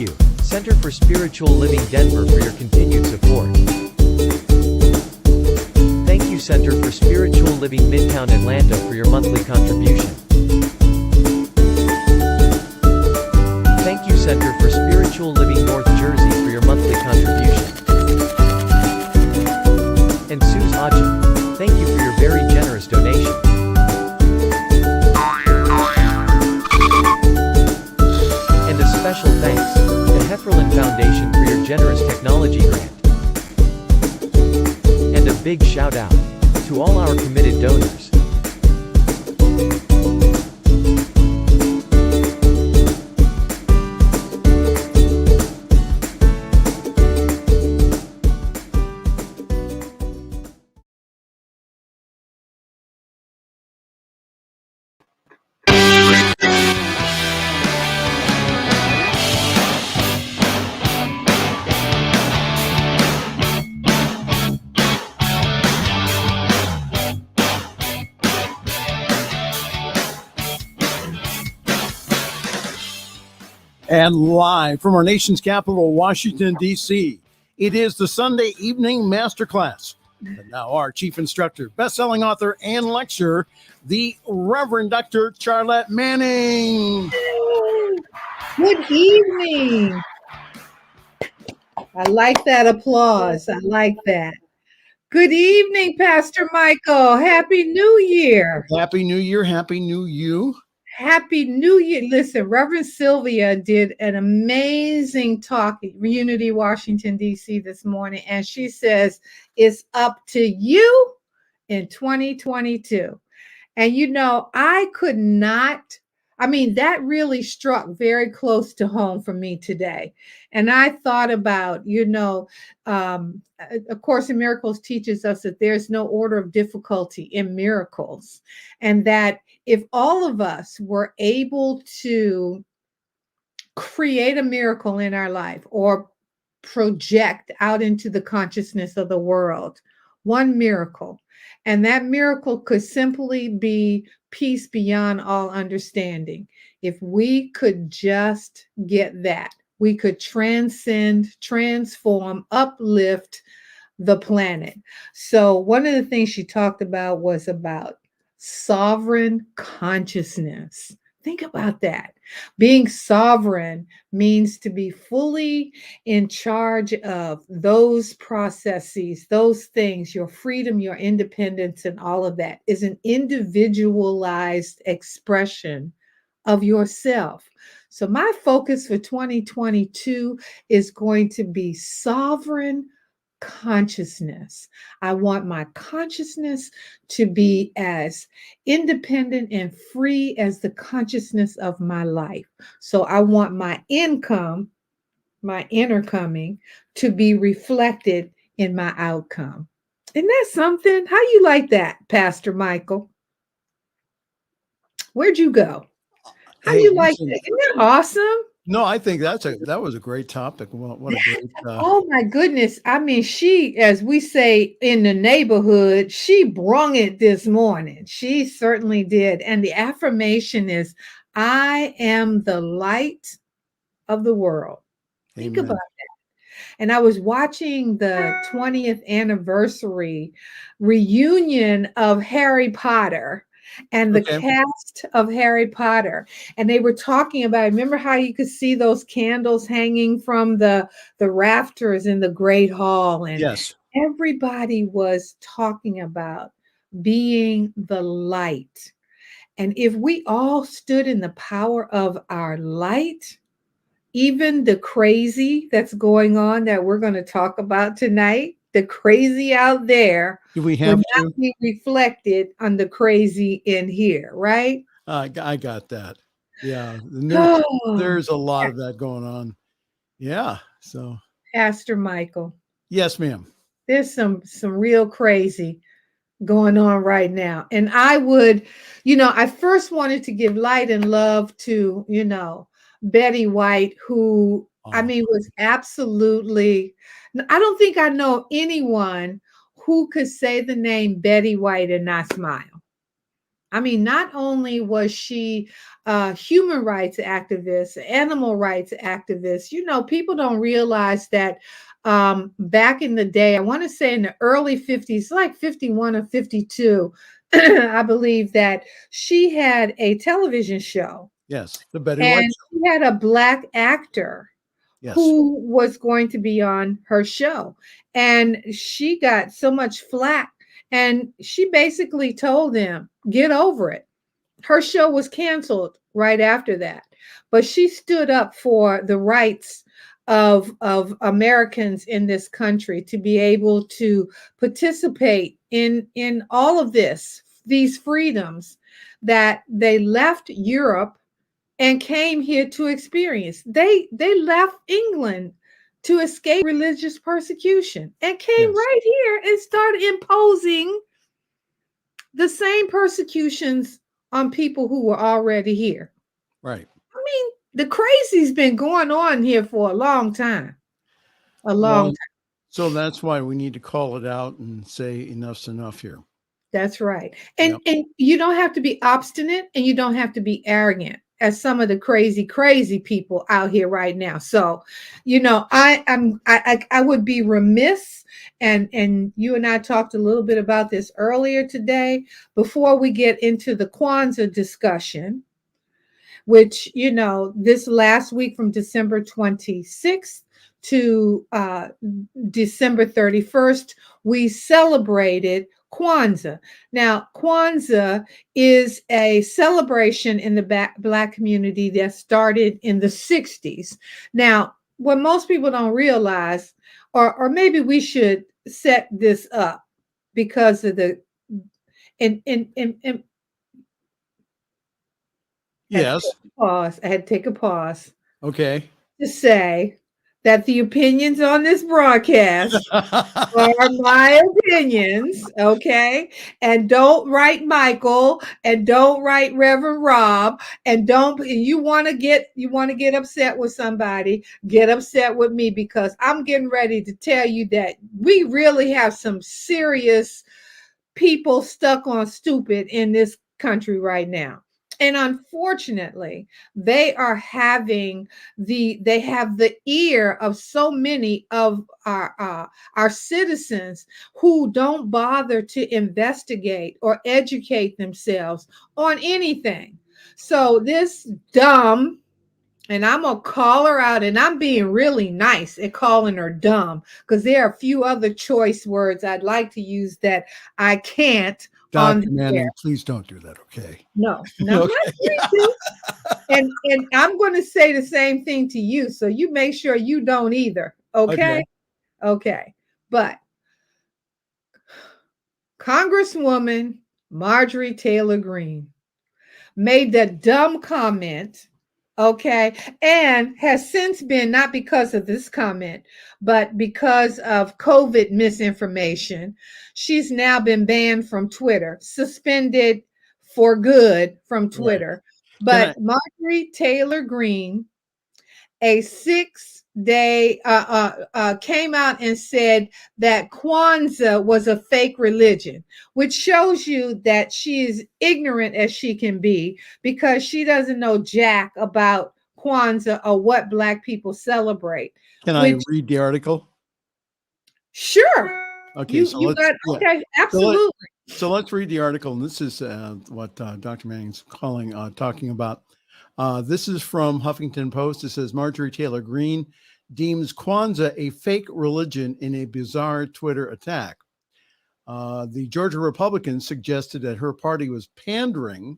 you, Center for Spiritual Living Denver, for your continued support. Thank you, Center for Spiritual Living Midtown Atlanta, for your monthly contribution. Thank you, Center for Spiritual Living North Jersey, for your monthly contribution. And Suze Ajit, thank you for your very generous donation. And a special thanks to Hefferlin Foundation for your generous technology grant. And a big shout out to all our committed donors. And live from our nation's capital, Washington, D.C., it is the Sunday Evening Masterclass. And now our chief instructor, best-selling author, and lecturer, the Reverend Dr. Charlette Manning. Good evening. I like that applause. I like that. Good evening, Pastor Michael. Happy New Year. Happy New Year. Happy New You. Happy New Year. Listen, Reverend Sylvia did an amazing talk at Unity, Washington, D.C. this morning, and she says it's up to you in 2022. And I could not, that really struck very close to home for me today. And I thought about, A Course in Miracles teaches us that there's no order of difficulty in miracles, and that if all of us were able to create a miracle in our life or project out into the consciousness of the world, one miracle, and that miracle could simply be peace beyond all understanding. If we could just get that, we could transcend, transform, uplift the planet. So one of the things she talked about was about sovereign consciousness. Think about that. Being sovereign means to be fully in charge of those processes, those things, your freedom, your independence, and all of that is an individualized expression of yourself. So my focus for 2022 is going to be sovereign consciousness. I want my consciousness to be as independent and free as the consciousness of my life. So I want my income, my inner coming, to be reflected in my outcome. Isn't that something? How you like that, Pastor Michael? Where'd you go? How you like that? Isn't that awesome? No, I think that was a great topic. What a great oh my goodness. She, as we say in the neighborhood, she brung it this morning. She certainly did. And the affirmation is, I am the light of the world. Amen. Think about that. And I was watching the 20th anniversary reunion of Harry Potter and the cast of Harry Potter. And they were talking about, remember how you could see those candles hanging from the rafters in the Great Hall? And yes, everybody was talking about being the light. And if we all stood in the power of our light, even the crazy that's going on that we're going to talk about tonight, the crazy out there do we have would not be reflected on the crazy in here, right? I got that. Yeah, there's a lot of that going on. Yeah, so Pastor Michael. Yes, ma'am. There's some real crazy going on right now. And I would, I first wanted to give light and love to, Betty White, who was absolutely, I don't think I know anyone who could say the name Betty White and not smile. I mean, not only was she a human rights activist, animal rights activist, you know, people don't realize that back in the day, I want to say in the early 50s, like 51 or 52, I believe that she had a television show Yes, the Betty White and Show. she had a black actor Yes, who was going to be on her show. And she got so much flack. And she basically told them, get over it. Her show was canceled right after that. But she stood up for the rights of Americans in this country to be able to participate in all of this, these freedoms that they left Europe and came here to experience. They left England to escape religious persecution and came yes, right here and started imposing the same persecutions on people who were already here. right. I mean, the crazy's been going on here for a long time. A long Well, time. so that's why we need to call it out and say enough's enough here. That's right. Yep. And you don't have to be obstinate and you don't have to be arrogant as some of the crazy people out here right now. So, you know, I would be remiss, and you and I talked a little bit about this earlier today before we get into the Kwanzaa discussion, which, you know, this last week from December 26th to December 31st, we celebrated Kwanzaa. Now, Kwanzaa is a celebration in the Black community that started in the 60s. Now, what most people don't realize, or maybe we should set this up because of the, and Yes. I had to take a pause Okay. to say that the opinions on this broadcast are my opinions, okay? And don't write Michael and don't write Reverend Rob and don't you want to get upset with somebody, get upset with me because I'm getting ready to tell you that we really have some serious people stuck on stupid in this country right now. And unfortunately, they have the ear of so many of our citizens who don't bother to investigate or educate themselves on anything. So this dumb, and I'm gonna call her out, and I'm being really nice at calling her dumb because there are a few other choice words I'd like to use that I can't on Dr. the air. Manning, please don't do that. Okay. No, I'm not Okay. going to. And I'm going to say the same thing to you, so you make sure you don't either. Okay. Okay, okay. But Congresswoman Marjorie Taylor Greene made that dumb comment, okay, and has since been, not because of this comment, but because of COVID misinformation, she's now been banned from Twitter, suspended for good from Right. Twitter. Can I? But Marjorie Taylor Greene, a 6-day came out and said that Kwanzaa was a fake religion, which shows you that she is ignorant as she can be because she doesn't know jack about Kwanzaa or what Black people celebrate. Can I Which, read the article? sure, Okay. So you let's. got, Yeah. okay, So, let, absolutely. so let's read the article, and this is what Dr. Manning's talking about. This is from Huffington Post. It says Marjorie Taylor Greene deems Kwanzaa a fake religion in a bizarre Twitter attack. The Georgia Republican suggested that her party was pandering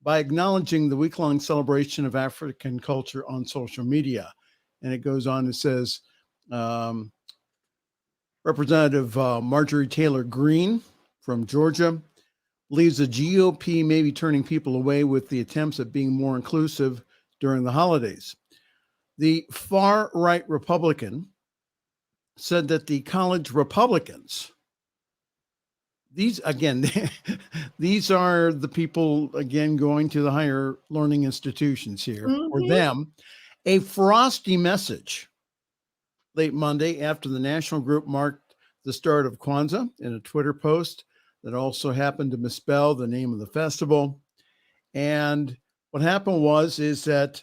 by acknowledging the week-long celebration of African culture on social media. And it goes on, it says, Representative Marjorie Taylor Greene from Georgia believes the GOP may be turning people away with the attempts at being more inclusive during the holidays. The far-right Republican said that the college Republicans, these again, these are the people again going to the higher learning institutions here for Mhm. them, a frosty message late Monday after the national group marked the start of Kwanzaa in a Twitter post. that also happened to misspell the name of the festival. And what happened is that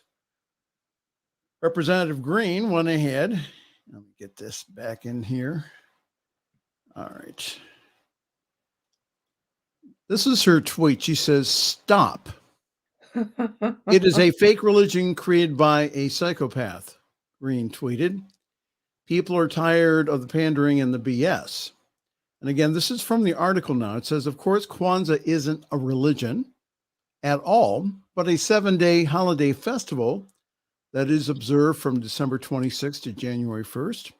Representative Green went ahead. Let me get this back in here. All right. This is her tweet. She says, "Stop. It is a fake religion created by a psychopath," Green tweeted. "People are tired of the pandering and the BS." And again, this is from the article now. It says, of course, Kwanzaa isn't a religion at all, but a 7-day holiday festival that is observed from December 26th to January 1st.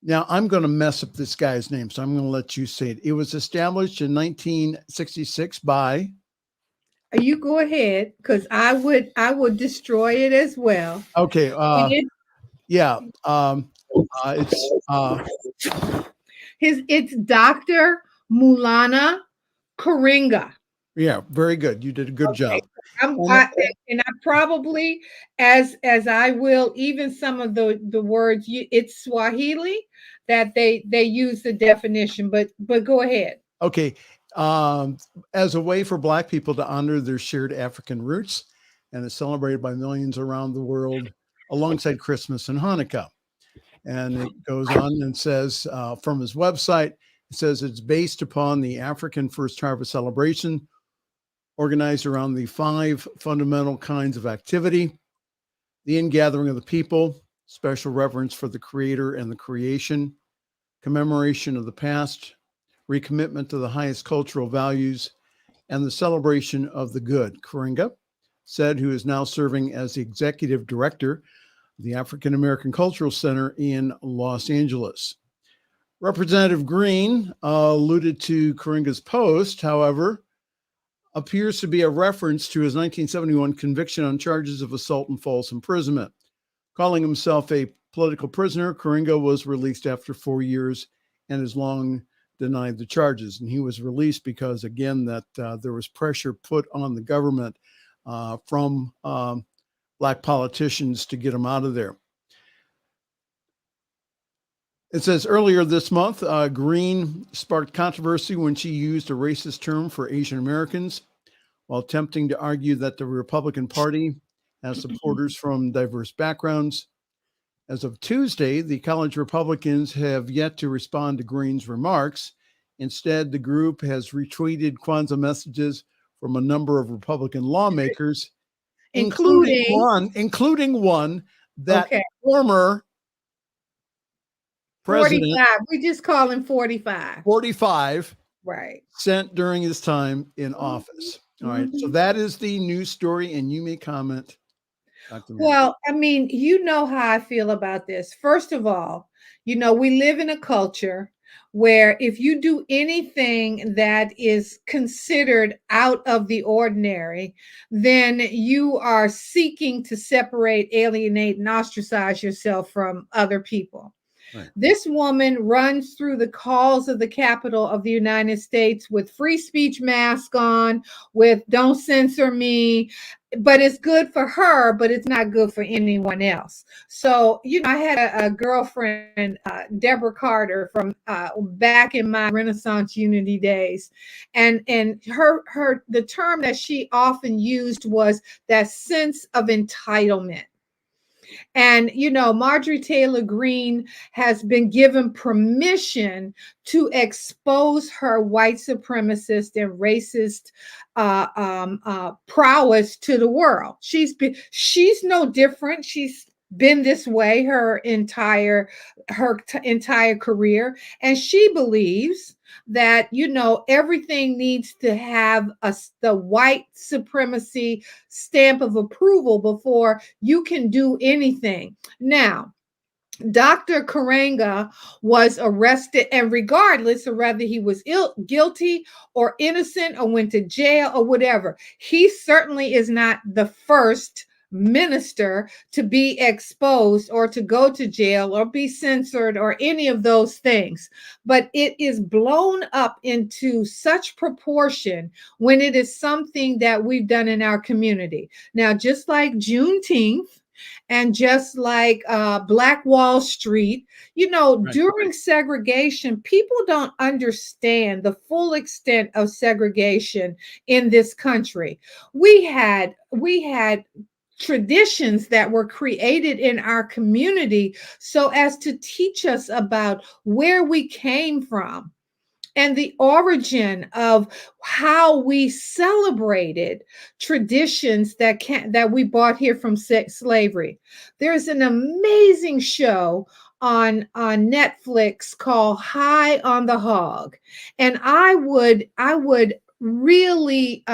Now, I'm going to mess up this guy's name, so I'm going to let you say it. It was established in 1966 by... You go ahead, because I would destroy it as well. Okay. Yeah. It's Dr. Maulana Karenga. Yeah, very good. You did a good job. I probably, as I will, even some of the words, it's Swahili that they use the definition, but go ahead. Okay. As a way for Black people to honor their shared African roots, and is celebrated by millions around the world alongside Christmas and Hanukkah. And it goes on and says, from his website, it says it's based upon the African First Harvest celebration, organized around the 5 fundamental kinds of activity: the ingathering of the people, special reverence for the Creator and the creation, commemoration of the past, recommitment to the highest cultural values, and the celebration of the good. Karenga said, who is now serving as the executive director of the African American Cultural Center in Los Angeles. Representative Green alluded to Karenga's post, however, appears to be a reference to his 1971 conviction on charges of assault and false imprisonment. Calling himself a political prisoner, Karenga was released after 4 years and has long denied the charges. And he was released because, again, that there was pressure put on the government from Black politicians to get him out of there. It says earlier this month, Green sparked controversy when she used a racist term for Asian Americans while attempting to argue that the Republican Party has supporters from diverse backgrounds. As of Tuesday, the college Republicans have yet to respond to Green's remarks. Instead, the group has retweeted Kwanzaa messages from a number of Republican lawmakers, including one that former president, 45. We just call him 45. 45, right, sent during his time in office. All right. So that is the news story, and you may comment, Dr. Mary. Well, I mean, you know how I feel about this. First of all, we live in a culture where if you do anything that is considered out of the ordinary, then you are seeking to separate, alienate, and ostracize yourself from other people. Right. This woman runs through the halls of the Capitol of the United States with free speech mask on, with "don't censor me," but it's good for her, but it's not good for anyone else. So, I had a girlfriend, Deborah Carter, from back in my Renaissance Unity days. And the term that she often used was that sense of entitlement. And, Marjorie Taylor Greene has been given permission to expose her white supremacist and racist prowess to the world. She's no different. She's been this way her entire career. And she believes that, everything needs to have the white supremacy stamp of approval before you can do anything. Now, Dr. Karenga was arrested, and regardless of whether he was guilty or innocent or went to jail or whatever, he certainly is not the first minister to be exposed or to go to jail or be censored or any of those things. But it is blown up into such proportion when it is something that we've done in our community. Now, just like Juneteenth And just like Black Wall Street, Right. during segregation, people don't understand the full extent of segregation in this country. We had traditions that were created in our community so as to teach us about where we came from and the origin of how we celebrated traditions that we brought here from slavery. There's an amazing show on Netflix called High on the Hog, and I would really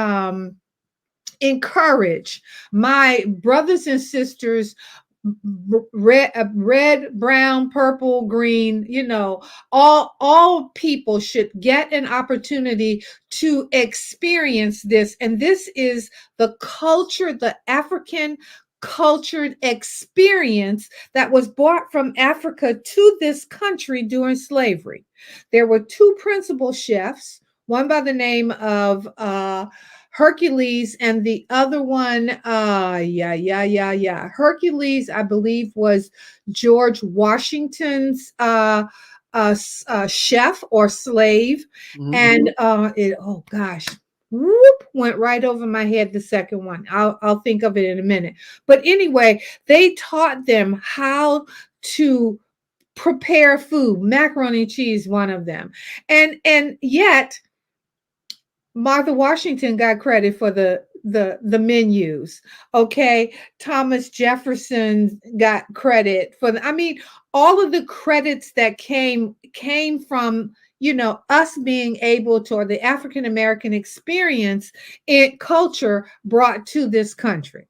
encourage my brothers and sisters, red, brown, purple, green, all people should get an opportunity to experience this. And this is the culture, the African cultured experience that was brought from Africa to this country during slavery. There were two principal chefs, one by the name of Hercules, and the other one, Hercules, I believe, was George Washington's chef or slave. Mhm. And oh gosh, whoop, went right over my head. The second one, I'll think of it in a minute. But anyway, they taught them how to prepare food. Macaroni and cheese, one of them, and yet Martha Washington got credit for the menus. Okay. Thomas Jefferson got credit for all of the credits that came from, us being able to, or the African American experience in culture brought to this country.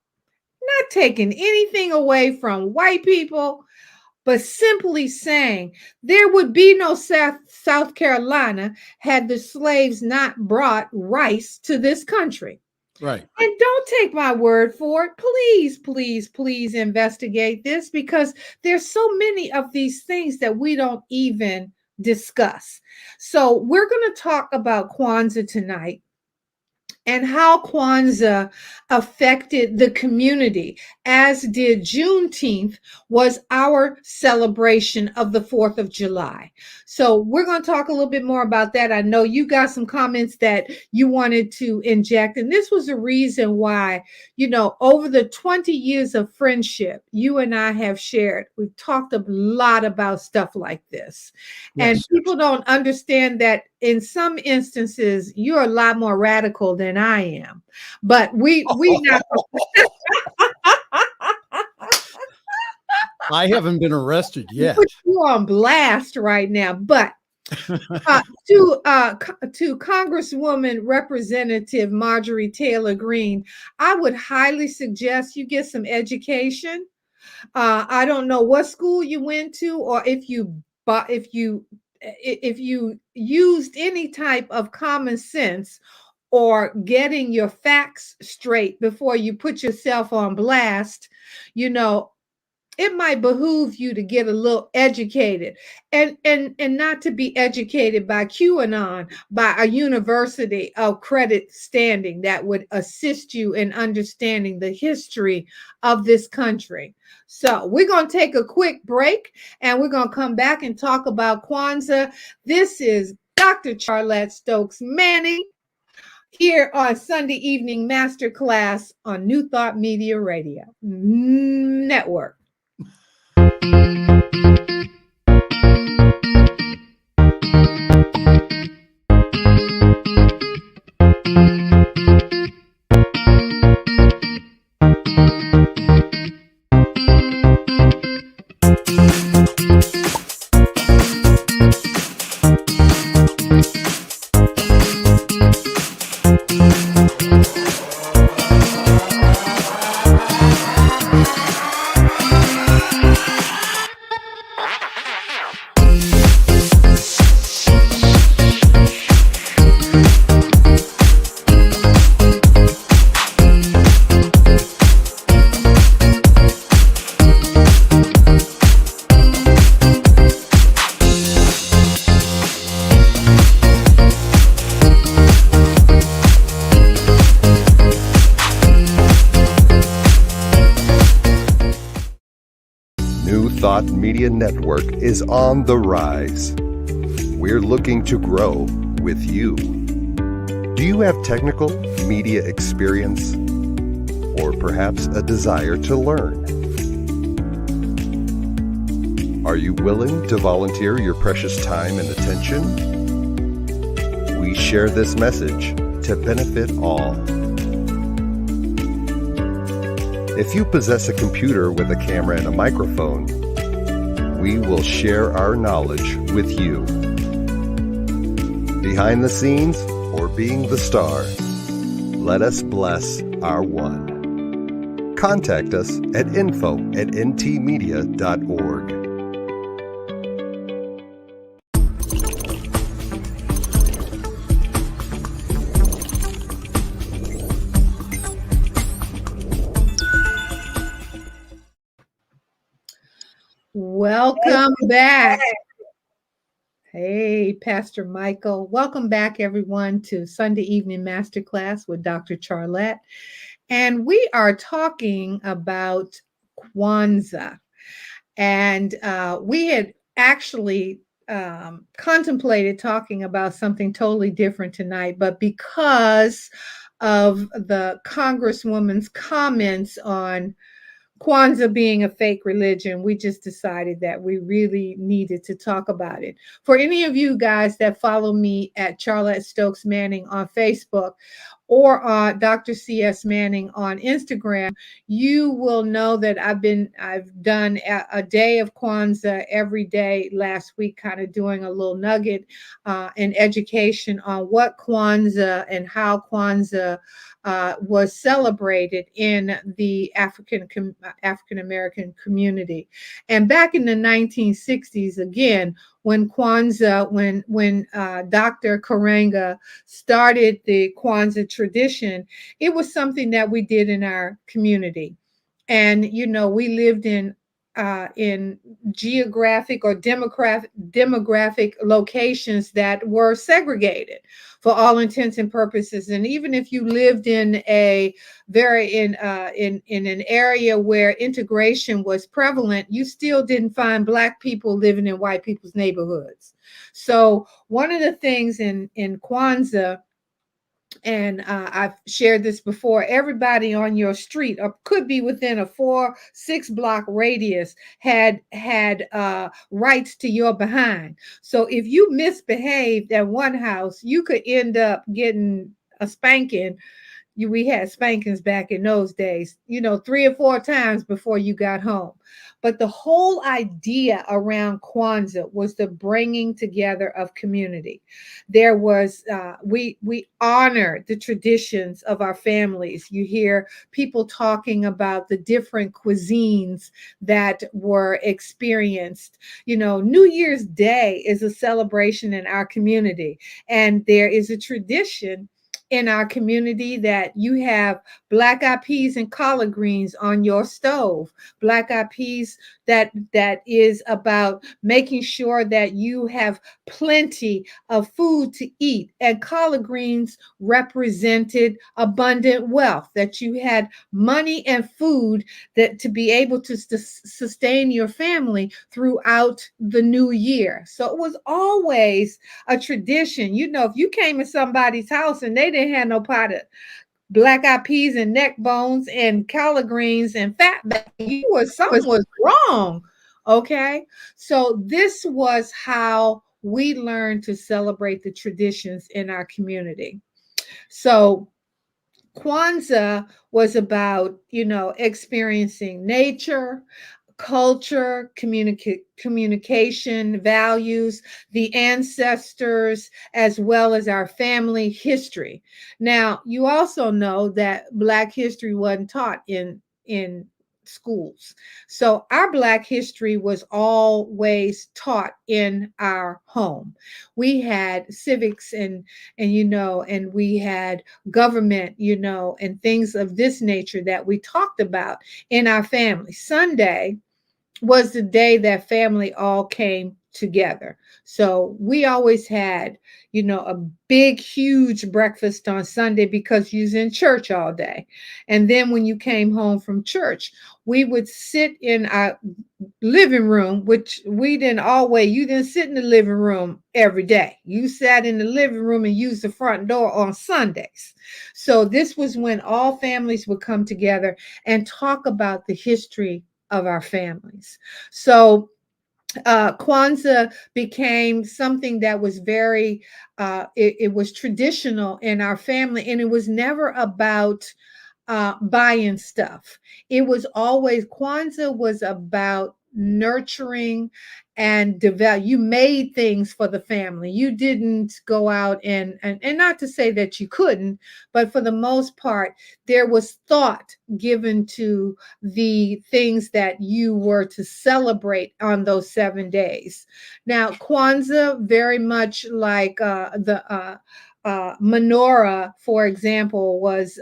Not taking anything away from white people, but simply saying there would be no South Carolina had the slaves not brought rice to this country. Right. And don't take my word for it. Please, please, please investigate this, because there's so many of these things that we don't even discuss. So we're going to talk about Kwanzaa tonight, and how Kwanzaa affected the community, as did Juneteenth was our celebration of the 4th of July. So we're going to talk a little bit more about that. I know you got some comments that you wanted to inject, and this was the reason why, over the 20 years of friendship you and I have shared, we've talked a lot about stuff like this. Yes. And people don't understand that in some instances, you're a lot more radical than I am, but we not. I haven't been arrested yet. Put you on blast right now, but to Congresswoman Representative Marjorie Taylor Greene, I would highly suggest you get some education. I don't know what school you went to, or if you used any type of common sense or getting your facts straight before you put yourself on blast, it might behoove you to get a little educated, and not to be educated by QAnon, by a university of credit standing that would assist you in understanding the history of this country. So we're going to take a quick break, and we're going to come back and talk about Kwanzaa. This is Dr. Charlette Stokes Manning here on Sunday Evening Masterclass on New Thought Media Radio Network. Thought Media Network is on the rise. We're looking to grow with you. Do you have technical media experience or perhaps a desire to learn? Are you willing to volunteer your precious time and attention? We share this message to benefit all. If you possess a computer with a camera and a microphone, we will share our knowledge with you. Behind the scenes or being the star, let us bless our one. Contact us at info@ntmedia.org. Welcome back. Hey, Pastor Michael. Welcome back, everyone, to Sunday Evening Masterclass with Dr. Charlette. And we are talking about Kwanzaa. And we had actually contemplated talking about something totally different tonight, but because of the Congresswoman's comments on Kwanzaa being a fake religion, we just decided that we really needed to talk about it. For any of you guys that follow me at Charlette Stokes Manning on Facebook or on Dr. C.S. Manning on Instagram, you will know that I've done a day of Kwanzaa every day last week, kind of doing a little nugget and education on what Kwanzaa and how Kwanzaa was celebrated in the African American community. And back in the 1960s, again, when Kwanzaa, when Dr. Karanga started the Kwanzaa tradition, it was something that we did in our community. And, you know, we lived in geographic or demographic locations that were segregated for all intents and purposes. And even if you lived in a in an area where integration was prevalent, you still didn't find Black people living in white people's neighborhoods. So one of the things in Kwanzaa, and I've shared this before, everybody on your street or could be within a 4-6 block radius had rights to your behind. So if you misbehaved at one house, you could end up getting a spanking. We had spankings back in those days, 3 or 4 times before you got home. But the whole idea around Kwanzaa was the bringing together of community. There was, we honored the traditions of our families. You hear people talking about the different cuisines that were experienced. New Year's Day is a celebration in our community, and there is a tradition in our community that you have black-eyed peas and collard greens on your stove. Black-eyed peas that is about making sure that you have plenty of food to eat, and collard greens represented abundant wealth, that you had money and food that to be able to sustain your family throughout the new year. So it was always a tradition. If you came in somebody's house and they didn't have no pot of black-eyed peas and neck bones and collard greens and fat back, something was wrong. Okay, so this was how we learned to celebrate the traditions in our community. So Kwanzaa was about, experiencing nature, culture, communication, values, the ancestors, as well as our family history. Now, you also know that Black history wasn't taught in schools. So our Black history was always taught in our home. We had civics and we had government, and things of this nature that we talked about in our family. Sunday was the day that family all came together. So we always had, a big, huge breakfast on Sunday because you was in church all day. And then when you came home from church, we would sit in our living room, which you didn't sit in the living room every day. You sat in the living room and used the front door on Sundays. So this was when all families would come together and talk about the history of our families. So Kwanzaa became something that was it was traditional in our family, and it was never about buying stuff. It was always, Kwanzaa was about nurturing and develop. You made things for the family. You didn't go out and not to say that you couldn't, but for the most part, there was thought given to the things that you were to celebrate on those 7 days. Now, Kwanzaa, very much like the menorah, for example, was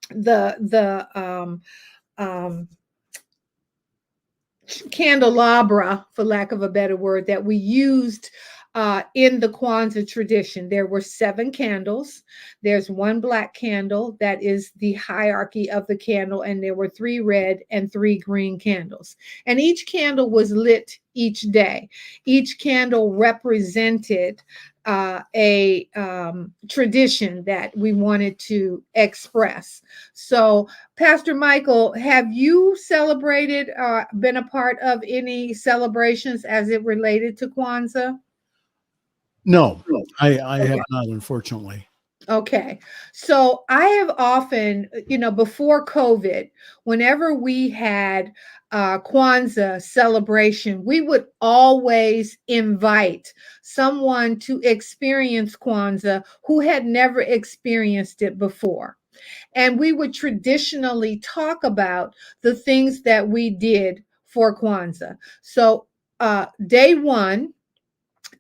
the candelabra, for lack of a better word, that we used in the Kwanzaa tradition. There were 7 candles. There's 1 black candle that is the hierarchy of the candle, and there were 3 red and 3 green candles. And each candle was lit each day. Each candle represented a tradition that we wanted to express. So, Pastor Michael, have you celebrated, been a part of any celebrations as it related to Kwanzaa? No, I have not, unfortunately. Okay. So I have often, before COVID, whenever we had Kwanzaa celebration, we would always invite someone to experience Kwanzaa who had never experienced it before. And we would traditionally talk about the things that we did for Kwanzaa. So day 1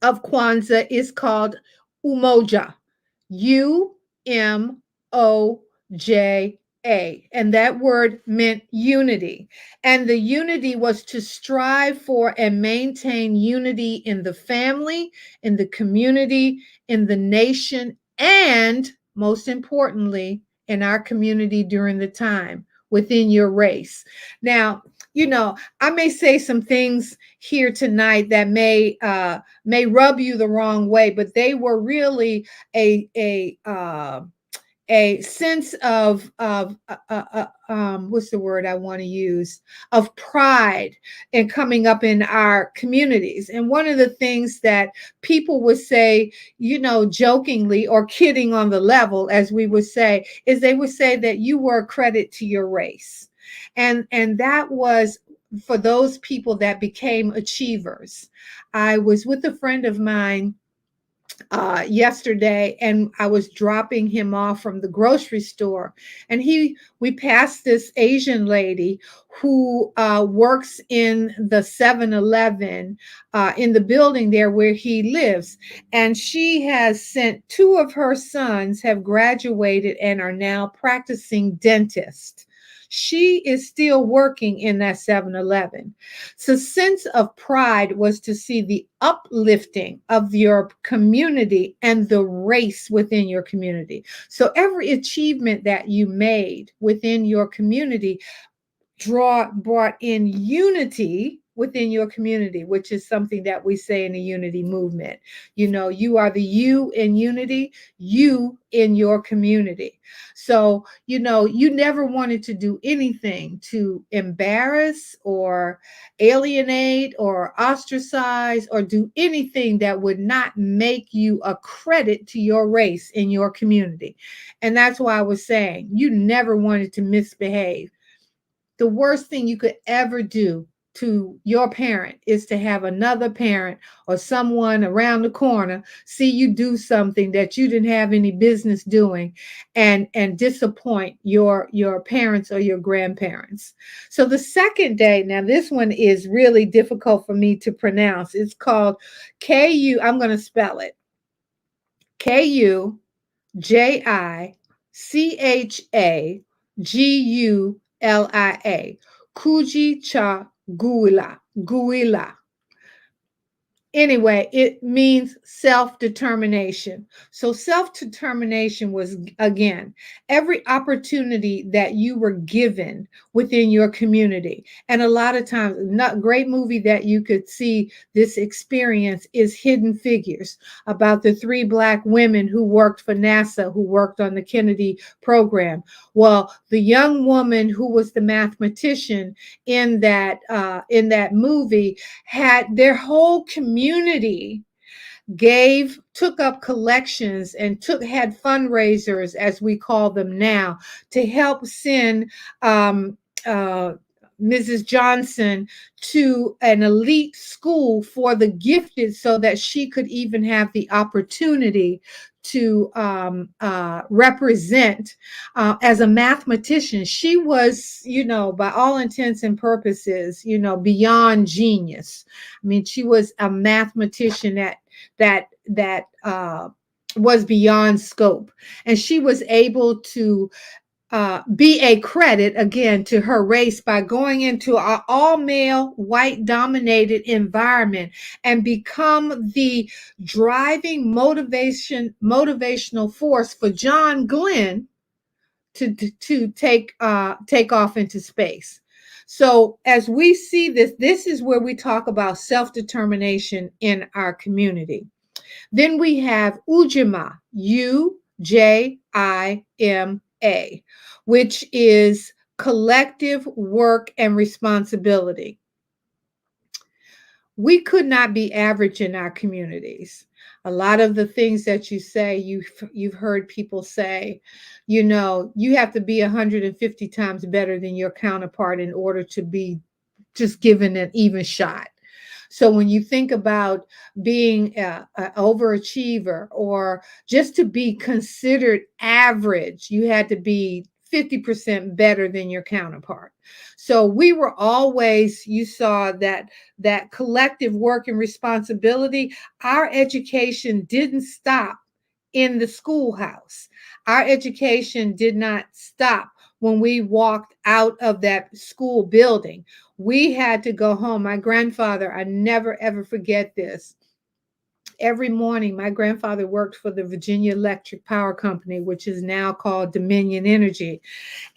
of Kwanzaa is called Umoja. Umoja. And that word meant unity. And the unity was to strive for and maintain unity in the family, in the community, in the nation, and most importantly, in our community during the time within your race. Now, I may say some things here tonight that may rub you the wrong way, but they were really a sense of what's the word I want to use, of pride in coming up in our communities. And one of the things that people would say, jokingly or kidding on the level, as we would say, is they would say that you were a credit to your race. And that was for those people that became achievers. I was with a friend of mine yesterday, and I was dropping him off from the grocery store, and we passed this Asian lady who works in the 7-Eleven in the building there where he lives, and she has sent 2 of her sons have graduated and are now practicing dentists. She is still working in that 7-Eleven. So sense of pride was to see the uplifting of your community and the race within your community. So every achievement that you made within your community brought in unity within your community, which is something that we say in the unity movement. You are the you in unity, you in your community. So, you never wanted to do anything to embarrass or alienate or ostracize or do anything that would not make you a credit to your race in your community. And that's why I was saying you never wanted to misbehave. The worst thing you could ever do to your parent is to have another parent or someone around the corner see you do something that you didn't have any business doing and disappoint your parents or your grandparents. So the second day, now this one is really difficult for me to pronounce. It's called I'm going to spell it. Kujichagulia. Guila. Anyway, it means self-determination. So self-determination was, again, every opportunity that you were given within your community. And a lot of times, not great movie that you could see this experience is Hidden Figures, about the three Black women who worked for NASA, who worked on the Kennedy program. Well, the young woman who was the mathematician in that movie had their whole community took up collections and had fundraisers, as we call them now, to help send Mrs. Johnson to an elite school for the gifted, so that she could even have the opportunity to represent as a mathematician. She was, by all intents and purposes, beyond genius. I mean, she was a mathematician that was beyond scope, and she was able to be a credit again to her race by going into an all-male, white-dominated environment and become the driving motivational force for John Glenn to take off into space. So as we see this is where we talk about self-determination in our community. Then we have Ujima, UJIMA, which is collective work and responsibility. We could not be average in our communities. A lot of the things that you say, you've heard people say, you have to be 150 times better than your counterpart in order to be just given an even shot. So when you think about being an overachiever, or just to be considered average, you had to be 50% better than your counterpart. So we were always, you saw that collective work and responsibility. Our education didn't stop in the schoolhouse. Our education did not stop when we walked out of that school building. We had to go home. My grandfather, I never ever forget this. Every morning, my grandfather worked for the Virginia Electric Power Company, which is now called Dominion Energy.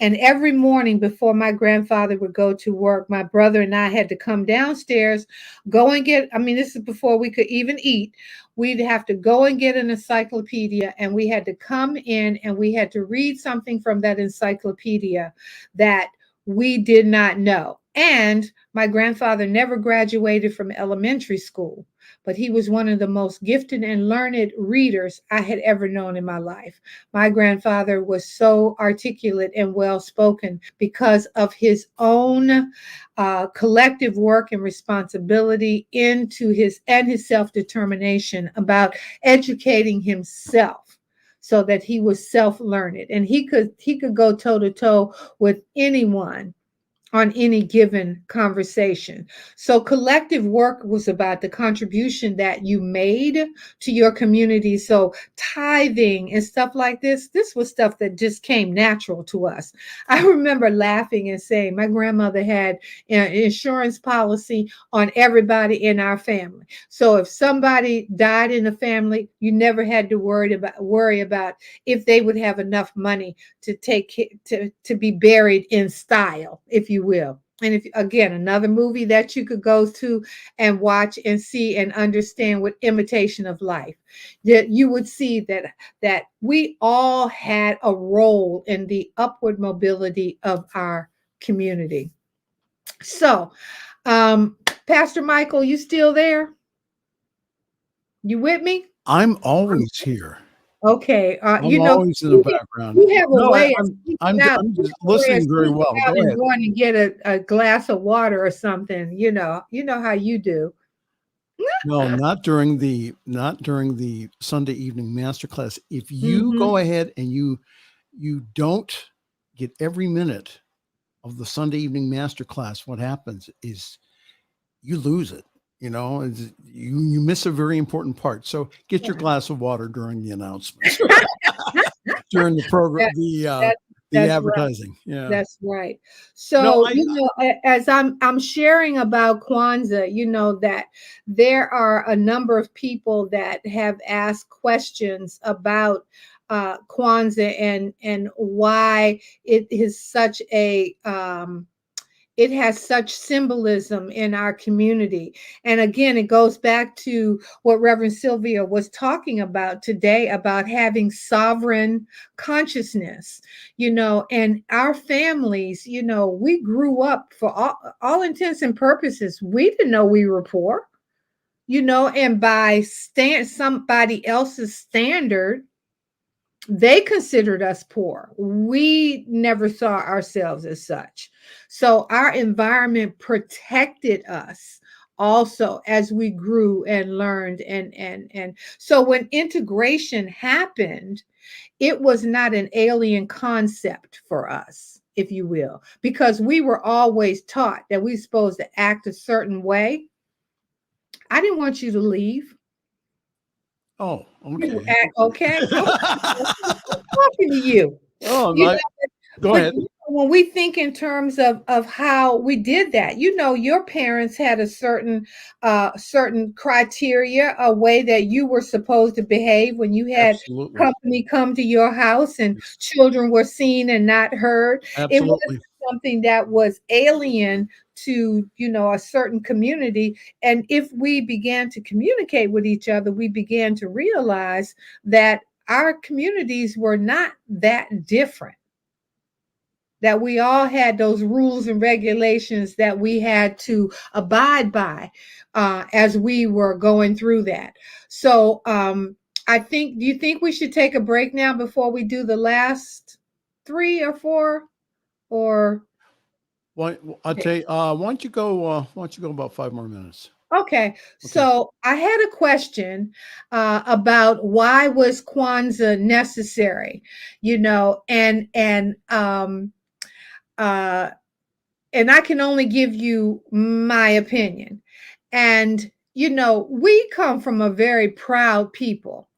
And every morning before my grandfather would go to work, my brother and I had to come downstairs, go and get, this is before we could even eat. We'd have to go and get an encyclopedia, and we had to come in and we had to read something from that encyclopedia that we did not know. And my grandfather never graduated from elementary school, but he was one of the most gifted and learned readers I had ever known in my life. My grandfather was so articulate and well-spoken because of his own collective work and responsibility into his self-determination about educating himself, so that he was self-learned and he could go toe-to-toe with anyone on any given conversation. So collective work was about the contribution that you made to your community. So tithing and stuff like this was stuff that just came natural to us. I remember laughing and saying my grandmother had an insurance policy on everybody in our family. So if somebody died in the family, you never had to worry about if they would have enough money to be buried in style, if you will. And if, again, another movie that you could go to and watch and see and understand with Imitation of Life, that you would see that we all had a role in the upward mobility of our community. So, Pastor Michael, you still there? You with me? I'm always here. Okay, I'm always in the background. You have a way of I'm just listening very well. Go ahead. Going to get a glass of water or something. You know how you do. No, not during the Sunday evening masterclass. If you go ahead and you don't get every minute of the Sunday evening masterclass, what happens is you lose it. You miss a very important part. So get your glass of water during the announcements, during the program, the the That's right. advertising. Yeah. That's right. No, So, as I'm sharing about Kwanzaa, that there are a number of people that have asked questions about Kwanzaa and why it is such a it has such symbolism in our community. And again, it goes back to what Reverend Sylvia was talking about today about having sovereign consciousness, and our families, we grew up for all intents and purposes. We didn't know we were poor, and by somebody else's standard, they considered us poor. We never saw ourselves as such. So our environment protected us also as we grew and learned and so when integration happened, it was not an alien concept for us, if you will, because we were always taught that we're supposed to act a certain way. I didn't want you to leave. Oh, okay. Okay. Talking to you. Oh, You no, go But ahead. when we think in terms of how we did that, your parents had a certain criteria, a way that you were supposed to behave when you had Absolutely. company come to your house and Yes, children were seen and not heard. It wasn't absolutely. something that was alien to a certain community. And if we began to communicate with each other, we began to realize that our communities were not that different, that we all had those rules and regulations that we had to abide by as we were going through that. So do you think we should take a break now before we do the last 3 or 4? Or Why, I'll tell you, why don't you go about 5 more minutes? okay, Okay. so I had a question about why was Kwanzaa necessary, uh, and I can only give you my opinion. And, we come from a very proud people,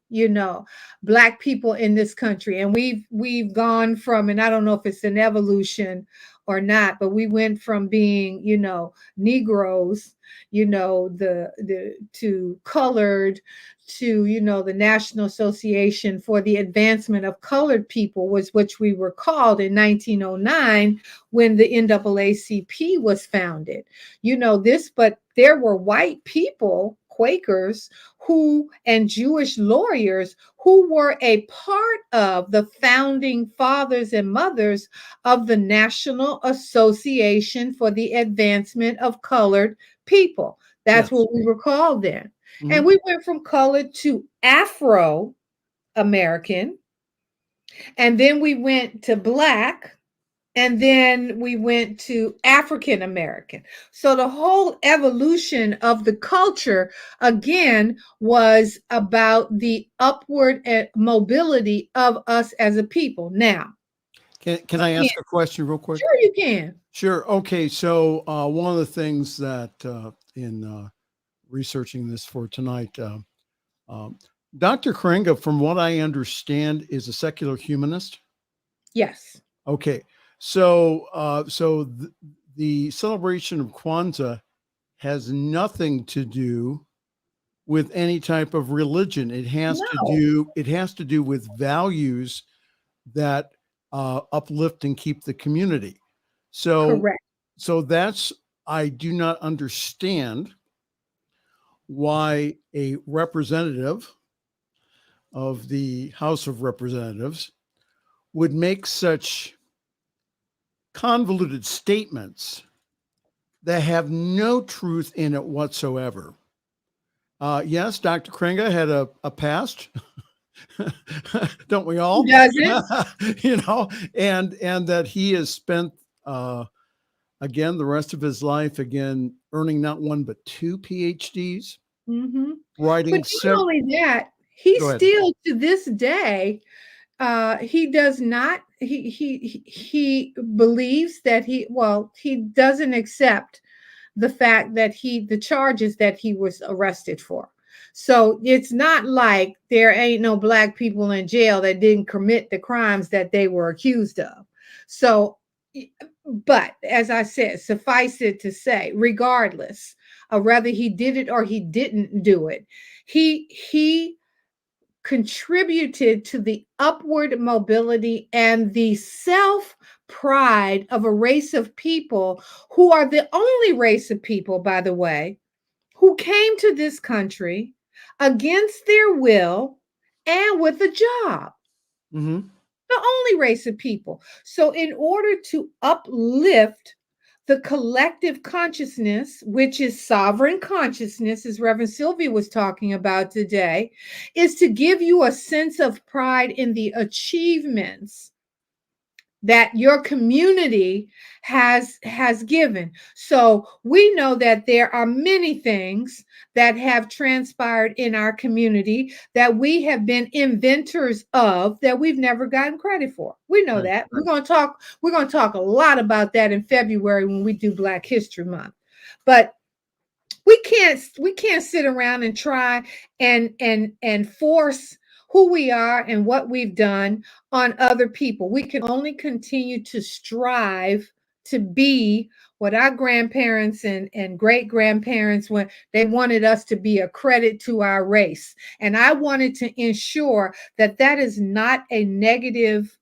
Black people in this country. And we've gone from, and I don't know if it's an evolution or not, but we went from being, Negroes, the to colored, to the National Association for the Advancement of Colored People, was which we were called in 1909 when the NAACP was founded. But there were white people, Quakers, and Jewish lawyers who were a part of the founding fathers and mothers of the National Association for the Advancement of Colored People. That's Yes. what we were called then. Mhm. And we went from colored to Afro American, and then we went to Black, and then we went to African American. So the whole evolution of the culture, again, was about the upward mobility of us as a people. Now, Can I again, ask a question real quick? sure you can. Sure. Okay. So one of the things that in researching this for tonight, um, Dr. Karenga, from what I understand, is a secular humanist. Yes. Okay. So the celebration of Kwanzaa has nothing to do with any type of religion. It has No. to do with values that uplift and keep the community. So Correct. that's, I do not understand why a representative of the House of Representatives would make such convoluted statements that have no truth in it whatsoever. Yes, Dr. Kringa had a past, don't we all? Who doesn't? And that he has spent again the rest of his life earning not one but two PhDs, Mm-hmm. writing But not only that, he Go ahead. still to this day, he does not. He believes that he doesn't accept the fact that the charges that he was arrested for. So it's not like there ain't no Black people in jail that didn't commit the crimes that they were accused of. So, but as I said, suffice it to say, regardless of whether he did it or he didn't do it, he contributed to the upward mobility and the self pride of a race of people who are the only race of people, by the way, who came to this country against their will and with a job. Mm-hmm. The only race of people. So, in order to uplift the collective consciousness, which is sovereign consciousness, as Reverend Sylvia was talking about today, is to give you a sense of pride in the achievements that your community has given. So we know that there are many things that have transpired in our community that we have been inventors of that we've never gotten credit for. We know that. We're going to talk a lot about that in February when we do Black History Month. But we can't sit around and try and force who we are and what we've done on other people. We can only continue to strive to be what our grandparents and great grandparents, when they wanted us to be, a credit to our race. And I wanted to ensure that that is not a negative,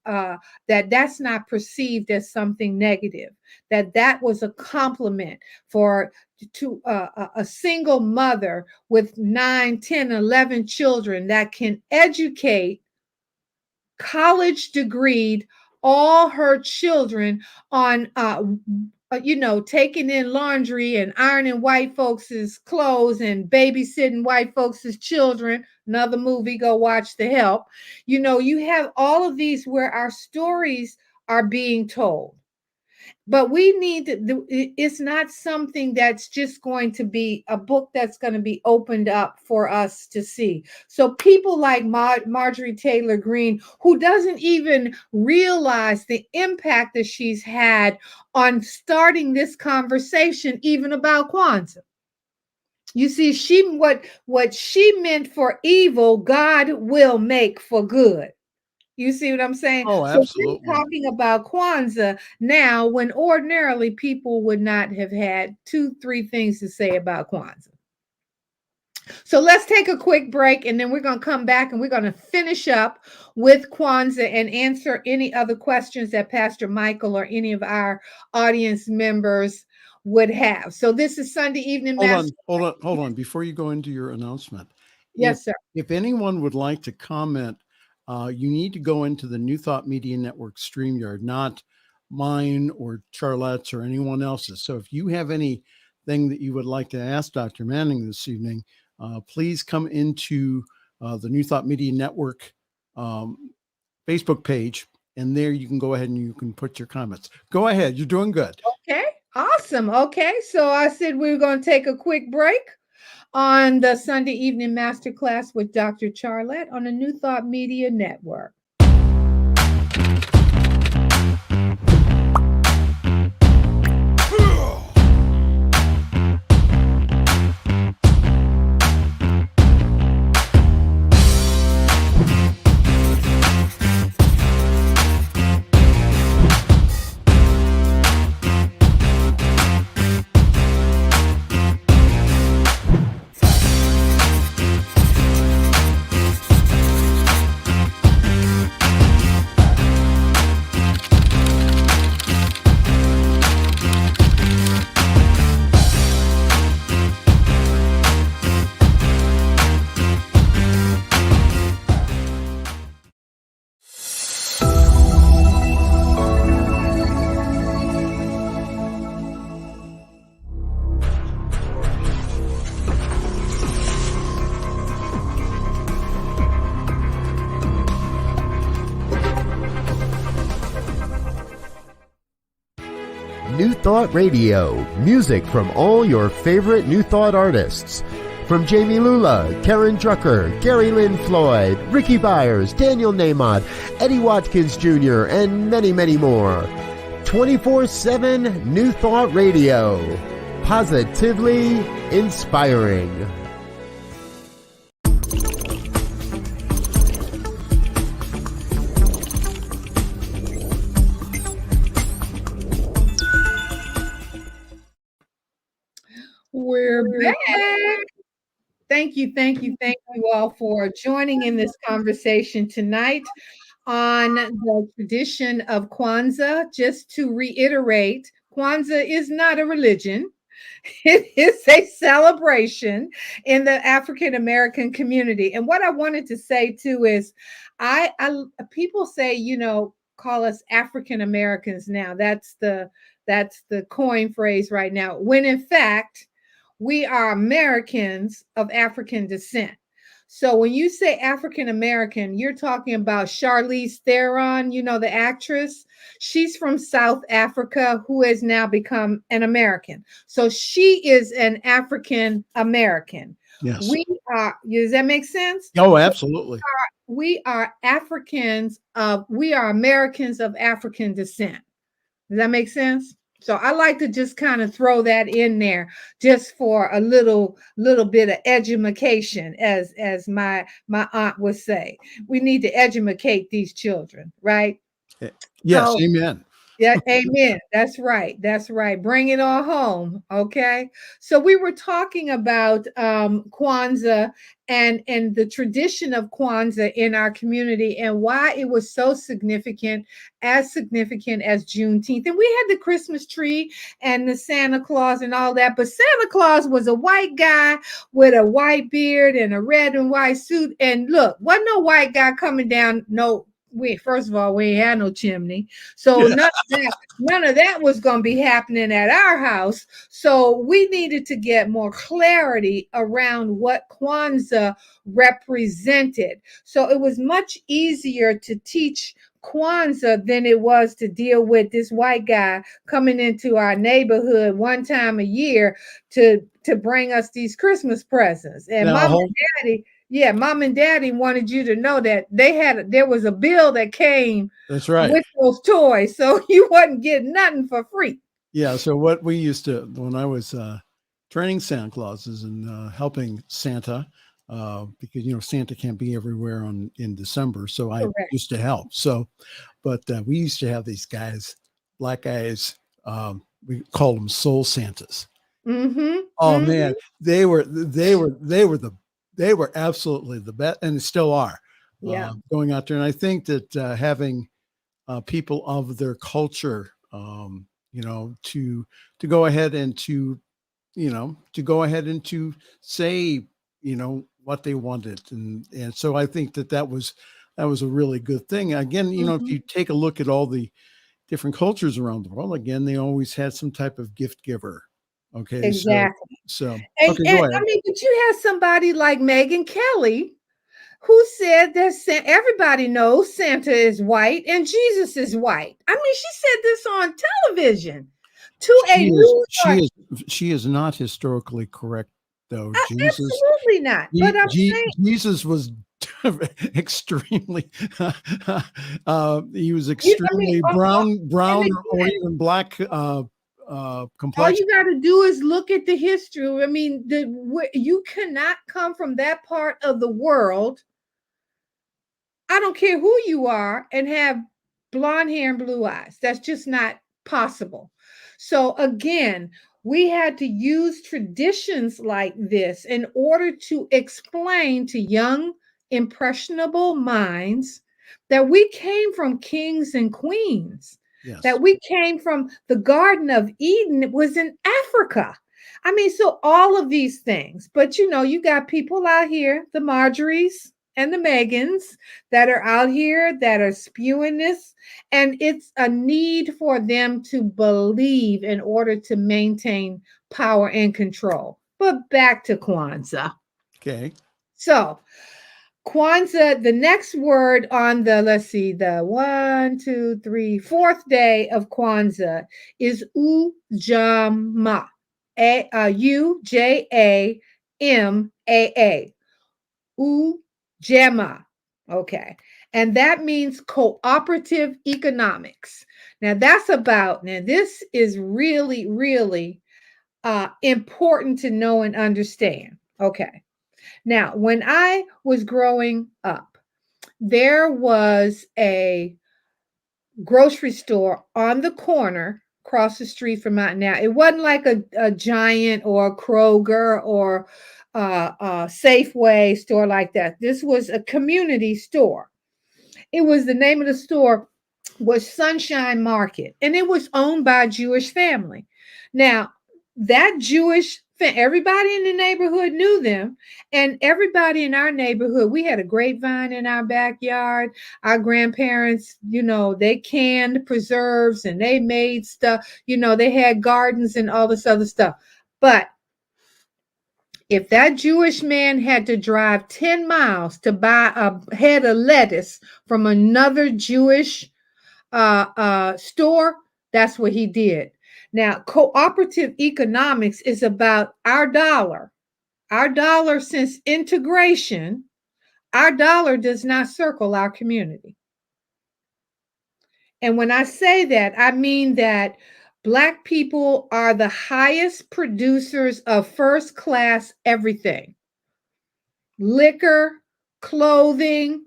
that's not perceived as something negative, that was a compliment to a single mother with 9, 10, 11 children that can educate, college degreed, all her children on taking in laundry and ironing white folks' clothes and babysitting white folks' children. Another movie, go watch The Help. You have all of these where our stories are being told. But we need to, it's not something that's just going to be a book that's going to be opened up for us to see. So people like Marjorie Taylor Greene, who doesn't even realize the impact that she's had on starting this conversation, even about Kwanzaa. You see, what she meant for evil, God will make for good. You see what I'm saying? Oh, So absolutely. we're talking about Kwanzaa now, when ordinarily people would not have had 2-3 things to say about Kwanzaa. So let's take a quick break, and then we're going to come back and we're going to finish up with Kwanzaa and answer any other questions that Pastor Michael or any of our audience members would have. So this is Sunday Evening Master. Hold on. Before you go into your announcement. Yes, sir. If anyone would like to comment, you need to go into the New Thought Media Network StreamYard, not mine or Charlette's or anyone else's. So if you have anything that you would like to ask Dr. Manning this evening, please come into the New Thought Media Network Facebook page, and there you can go ahead and you can put your comments. Go ahead. You're doing good. Okay. Awesome. Okay. So I said we were going to take a quick break on the Sunday Evening Masterclass with Dr. Charlette on the New Thought Media Network. New Thought Radio, music from all your favorite New Thought artists. From Jamie Lula, Karen Drucker, Gary Lynn Floyd, Ricky Byers, Daniel Nahmod, Eddie Watkins Jr., and many, many more. 24/7 New Thought Radio. Positively inspiring. We're back. Thank you all for joining in this conversation tonight on the tradition of Kwanzaa. Just to reiterate, Kwanzaa is not a religion. It is a celebration in the African American community. And what I wanted to say too is, I people say, call us African Americans now. That's the coin phrase right now. When in fact, we are Americans of African descent. So when you say African American, you're talking about Charlize Theron, the actress. She's from South Africa, who has now become an American. So she is an African American. Yes. We are, does that make sense? Oh, absolutely. We are Americans of African descent. Does that make sense? So I like to just kind of throw that in there just for a little bit of edumacation, as my aunt would say. We need to educate these children, right? Yes, So, amen. yeah, amen. That's right. Bring it all home. Okay. So we were talking about Kwanzaa and the tradition of Kwanzaa in our community and why it was so significant as Juneteenth. And we had the Christmas tree and the Santa Claus and all that. But Santa Claus was a white guy with a white beard and a red and white suit. And look, wasn't no white guy coming down. No. First of all, we ain't had no chimney. So none of that was going to be happening at our house. So we needed to get more clarity around what Kwanzaa represented. So it was much easier to teach Kwanzaa than it was to deal with this white guy coming into our neighborhood one time a year to bring us these Christmas presents. And Mom and Daddy wanted you to know that there was a bill that came That's right. with those toys, so you wasn't getting nothing for free. Yeah. So what we used to, when I was training Santa Clauses and helping Santa, because Santa can't be everywhere in December, so I used to help. So, but we used to have these guys, black guys. We called them Soul Santas. Mm-hmm. Oh man, they were absolutely the best, and still are. Yeah, going out there, and I think that having people of their culture, to go ahead and to say, what they wanted, and so I think that was a really good thing. Again, if you take a look at all the different cultures around the world, again, they always had some type of gift giver. Okay, exactly. So and, go ahead. I mean, but you have somebody like Megyn Kelly who said that everybody knows Santa is white and Jesus is white. I mean, she said this on television to she is not historically correct, though. Absolutely not. But I'm saying Jesus was extremely he was extremely brown or even black complexion. All you got to do is look at the history. I mean, you cannot come from that part of the world, I don't care who you are, and have blonde hair and blue eyes. That's just not possible. So again, we had to use traditions like this in order to explain to young, impressionable minds that we came from kings and queens. Yes. That we came from the Garden of Eden. It was in Africa. I mean, so all of these things. But you got people out here, the Marjories and the Megans, that are out here that are spewing this. And it's a need for them to believe in order to maintain power and control. But back to Kwanzaa. Okay. So Kwanzaa, the next word on the, the fourth day of Kwanzaa is Ujamaa. Ujamaa. Ujamaa. Okay. And that means cooperative economics. Now this is really, really important to know and understand. Okay. Now, when I was growing up, there was a grocery store on the corner across the street from out now. It wasn't like a Giant or a Kroger or a Safeway store like that. This was a community store. It was, the name of the store was Sunshine Market, and it was owned by a Jewish family. Now, that everybody in the neighborhood knew them, and everybody in our neighborhood, we had a grapevine in our backyard. Our grandparents, they canned preserves and they made stuff, they had gardens and all this other stuff. But if that Jewish man had to drive 10 miles to buy a head of lettuce from another Jewish store, that's what he did. Now, cooperative economics is about our dollar. Our dollar, since integration, our dollar does not circle our community. And when I say that, I mean that Black people are the highest producers of first class everything. Liquor, clothing,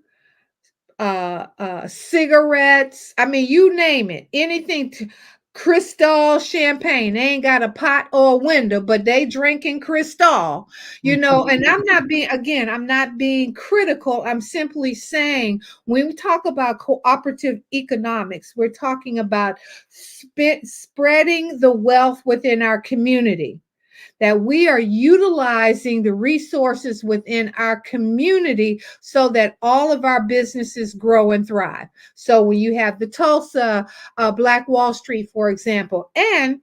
cigarettes. I mean, you name it. Anything. Cristal champagne. They ain't got a pot or a window, but they drinking Cristal, and I'm not being critical. I'm simply saying, when we talk about cooperative economics, we're talking about spreading the wealth within our community, that we are utilizing the resources within our community so that all of our businesses grow and thrive. So when you have the Tulsa Black Wall Street, for example, and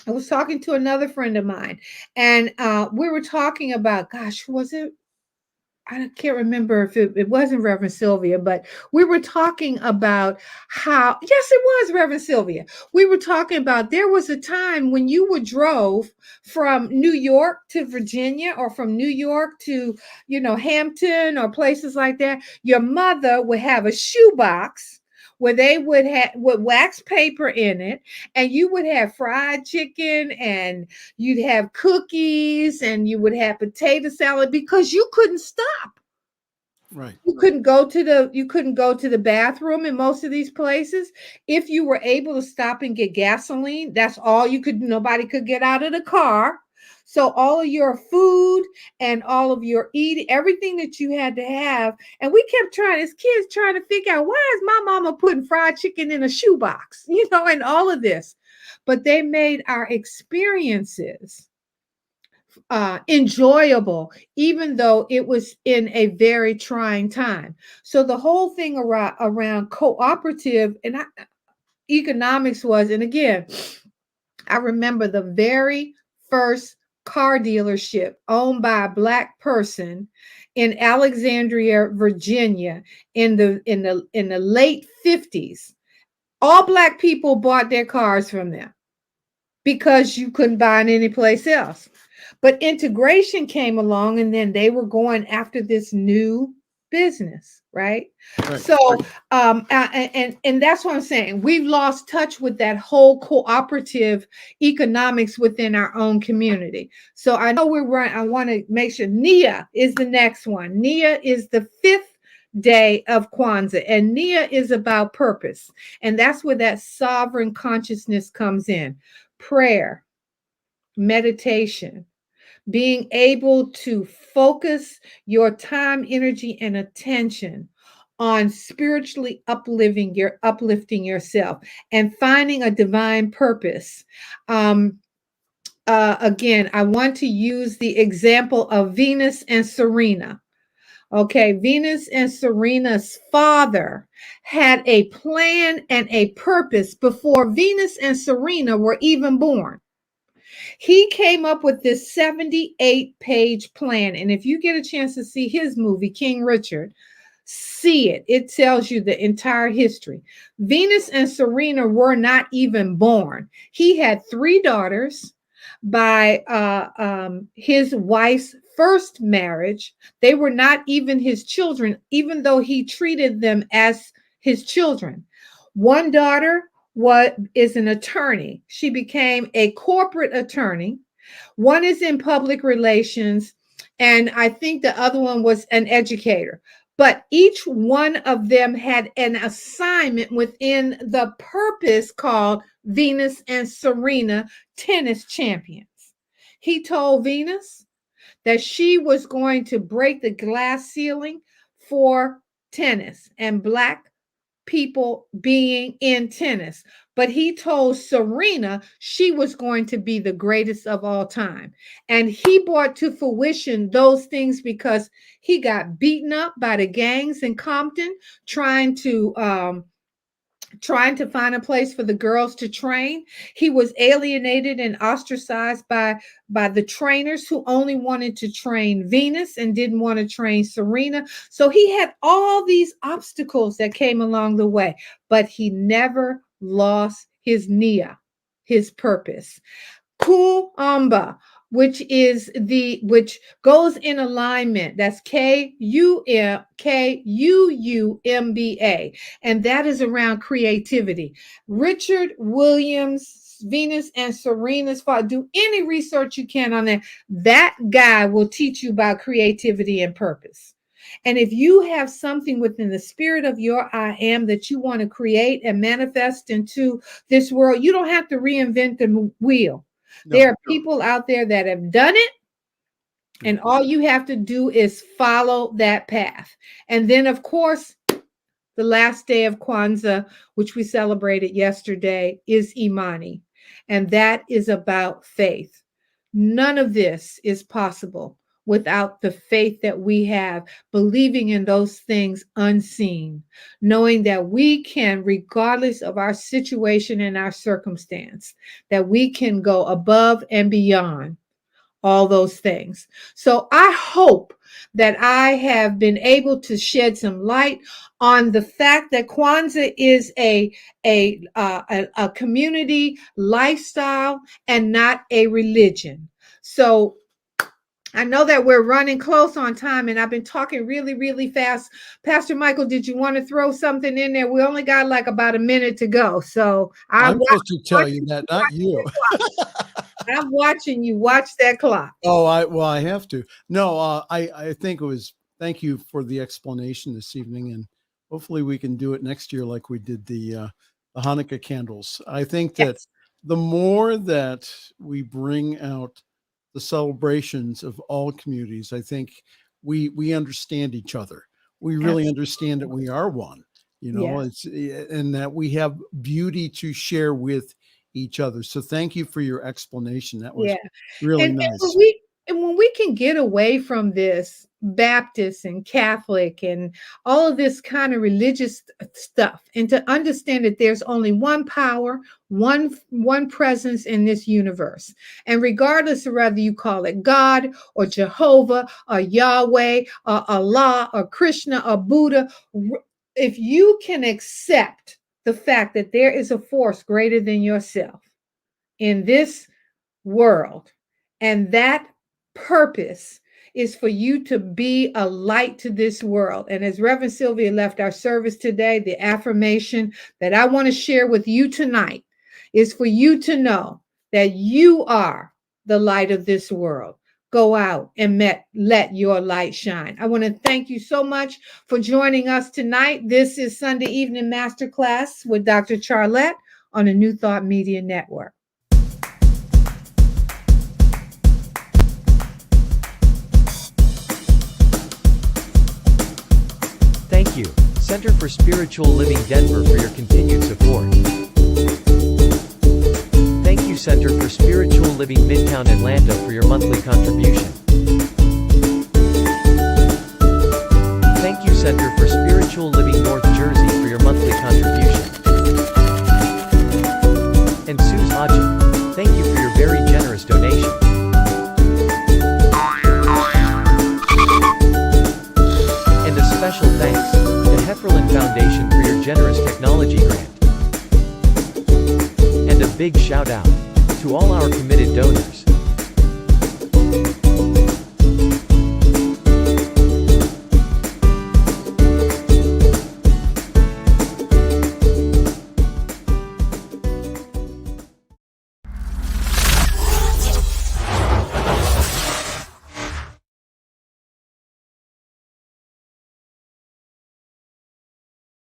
I was talking to another friend of mine, and we were talking about, was it? I can't remember if it wasn't Reverend Sylvia, but we were talking about how, yes, it was Reverend Sylvia. We were talking about, there was a time when you drove from New York to Virginia, or from New York to, Hampton or places like that. Your mother would have a shoebox where they would have with wax paper in it, and you would have fried chicken, and you'd have cookies, and you would have potato salad, because you couldn't stop. Right. You couldn't go to the bathroom in most of these places. If you were able to stop and get gasoline, that's all you could. Nobody could get out of the car. So all of your food and all of your eating, everything that you had to have. And we kept as kids trying to figure out, why is my mama putting fried chicken in a shoebox, and all of this. But they made our experiences enjoyable, even though it was in a very trying time. So the whole thing around cooperative and economics was, and again, I remember the very first car dealership owned by a Black person in Alexandria, Virginia, in the late 50s. All Black people bought their cars from them because you couldn't buy it anyplace else. But integration came along, and then they were going after this new business, right? So, and that's what I'm saying. We've lost touch with that whole cooperative economics within our own community. So I know I want to make sure Nia is the next one. Nia is the 5th day of Kwanzaa, and Nia is about purpose. And that's where that sovereign consciousness comes in. Prayer, meditation, being able to focus your time, energy, and attention on spiritually uplifting yourself and finding a divine purpose. Again, I want to use the example of Venus and Serena. Okay, Venus and Serena's father had a plan and a purpose before Venus and Serena were even born. He came up with this 78-page plan. And if you get a chance to see his movie, King Richard, see it. It tells you the entire history. Venus and Serena were not even born. He had 3 daughters by his wife's first marriage. They were not even his children, even though he treated them as his children. One daughter is an attorney. She became a corporate attorney. One is in public relations, and I think the other one was an educator. But each one of them had an assignment within the purpose called Venus and Serena, tennis champions. He told Venus that she was going to break the glass ceiling for tennis and Black people being in tennis. But he told Serena she was going to be the greatest of all time. And he brought to fruition those things because he got beaten up by the gangs in Compton trying to find a place for the girls to train. He was alienated and ostracized by the trainers who only wanted to train Venus and didn't want to train Serena. So he had all these obstacles that came along the way, but he never lost his nia, his purpose. Kuumba, which goes in alignment. That's Kuumba, and that is around creativity. Richard Williams, Venus and Serena's father. Do any research you can on that. That guy will teach you about creativity and purpose. And if you have something within the spirit of your I am that you want to create and manifest into this world, you don't have to reinvent the wheel. There are people out there that have done it, and all you have to do is follow that path. And then, of course, the last day of Kwanzaa, which we celebrated yesterday, is Imani, and that is about faith. None of this is possible without the faith that we have, believing in those things unseen, knowing that we can, regardless of our situation and our circumstance, that we can go above and beyond all those things. So I hope that I have been able to shed some light on the fact that Kwanzaa is a community lifestyle and not a religion. So I know that we're running close on time, and I've been talking really, really fast. Pastor Michael, did you want to throw something in there? We only got like about a minute to go. So I'm supposed to tell you that, not you. I'm watching you. Watch that clock. Oh, I have to. No, I think it was, thank you for the explanation this evening, and hopefully we can do it next year like we did the Hanukkah candles. I think that the more that we bring out the celebrations of all communities, I think we understand each other. We really understand that we are one, it's, and that we have beauty to share with each other. So thank you for your explanation. That was really nice. And when we can get away from this Baptist and Catholic and all of this kind of religious stuff, and to understand that there's only one power, one presence in this universe. And regardless of whether you call it God or Jehovah or Yahweh or Allah or Krishna or Buddha, if you can accept the fact that there is a force greater than yourself in this world, and that purpose is for you to be a light to this world. And as Reverend Sylvia left our service today, the affirmation that I want to share with you tonight is for you to know that you are the light of this world. Go out and let your light shine. I want to thank you so much for joining us tonight. This is Sunday Evening Masterclass with Dr. Charlette on the New Thought Media Network. Thank you, Center for Spiritual Living Denver, for your continued support. Thank you, Center for Spiritual Living Midtown Atlanta, for your monthly contribution. Thank you, Center for Spiritual Living North Jersey, for your monthly contribution. And Suze Hodgin, thank you for your very generous donation. And a special thanks to Hefferland Foundation for your generous technology grant. And a big shout out to all our committed donors.